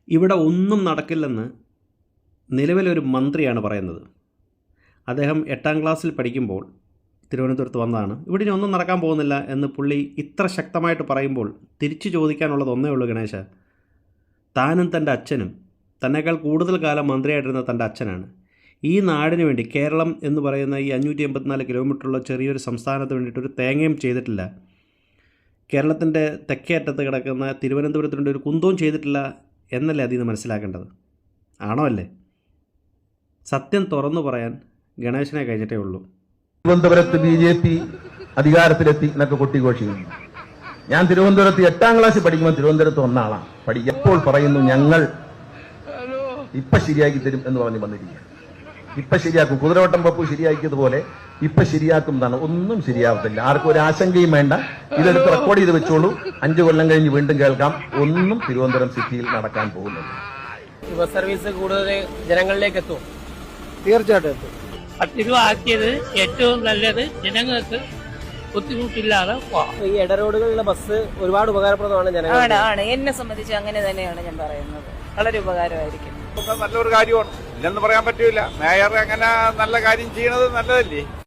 ഇവിടെ ഒന്നും നടക്കില്ലെന്ന് നിലവിലൊരു മന്ത്രിയാണ് പറയുന്നത്. അദ്ദേഹം 8ാം ക്ലാസ്സിൽ പഠിക്കുമ്പോൾ തിരുവനന്തപുരത്ത് വന്നതാണ്. ഇവിടെ ഇനി ഒന്നും നടക്കാൻ പോകുന്നില്ല എന്ന് പുള്ളി ഇത്ര ശക്തമായിട്ട് പറയുമ്പോൾ തിരിച്ചു ചോദിക്കാനുള്ളത് ഒന്നേ ഉള്ളൂ ഗണേശ. താനും തൻ്റെ അച്ഛനും തന്നേക്കാൾ കൂടുതൽ കാലം മന്ത്രിയായിട്ടിരുന്ന തൻ്റെ അച്ഛനാണ് ഈ നാടിന് വേണ്ടി, കേരളം എന്ന് പറയുന്ന ഈ 584 കിലോമീറ്ററുള്ള ചെറിയൊരു സംസ്ഥാനത്ത് വേണ്ടിയിട്ട് ഒരു തേങ്ങയും ചെയ്തിട്ടില്ല. കേരളത്തിൻ്റെ തെക്കേ അറ്റത്ത് കിടക്കുന്ന തിരുവനന്തപുരത്തിന് വേണ്ടി ഒരു കുന്തവും ചെയ്തിട്ടില്ല എന്നല്ലേ അതിൽ നിന്ന് മനസ്സിലാക്കേണ്ടത്? ആണോ അല്ലേ? സത്യം തുറന്നു പറയാൻ ഗണേശനെ കഴിഞ്ഞിട്ടേ ഉള്ളൂ. തിരുവനന്തപുരത്ത് BJP അധികാരത്തിലെത്തി എന്നൊക്കെ കൊട്ടിഘോഷിക്കുന്നു. ഞാൻ തിരുവനന്തപുരത്ത് 8ാം ക്ലാസ്സിൽ പഠിക്കുമ്പോൾ തിരുവനന്തപുരത്ത് വന്ന ആളാണ്. എപ്പോൾ പറയുന്നു ഞങ്ങൾ ഇപ്പൊ ശരിയാക്കി തരും എന്ന് പറഞ്ഞ് വന്നിരിക്കുക. ഇപ്പൊ ശരിയാക്കും, കുതിരവട്ടം പപ്പു ശരിയാക്കിയതുപോലെ ഇപ്പൊ ശരിയാക്കും എന്നാണ്. ഒന്നും ശരിയാവത്തില്ല. ആർക്കും ഒരു ആശങ്കയും വേണ്ട. ഇതെടുത്ത് റെക്കോർഡ് ചെയ്ത് വെച്ചോളൂ. 5 കൊല്ലം കഴിഞ്ഞ് വീണ്ടും കേൾക്കാം. ഒന്നും തിരുവനന്തപുരം സിറ്റിയിൽ നടക്കാൻ പോകുന്നില്ല. ബസ് സർവീസ് കൂടുതൽ ജനങ്ങളിലേക്ക് എത്തും. തീർച്ചയായിട്ടും എത്തും. 10 രൂപ ആക്കിയത് ഏറ്റവും നല്ലത്, ജനങ്ങൾക്ക് ബുദ്ധിമുട്ടില്ലാതെ പോവാം. ഈ ഇടറോഡുകളിലെ ബസ് ഒരുപാട് ഉപകാരപ്രദമാണ് ജനങ്ങൾക്ക്. ആണ്. എന്നെ സംബന്ധിച്ച് അങ്ങനെ തന്നെയാണ് ഞാൻ പറയുന്നത്. വളരെ ഉപകാരമായിരിക്കും. നല്ലൊരു കാര്യമാണ്, ഇല്ലെന്ന് പറയാൻ പറ്റൂല. മേയർ അങ്ങനെ നല്ല കാര്യം ചെയ്യണത് നല്ലതല്ലേ.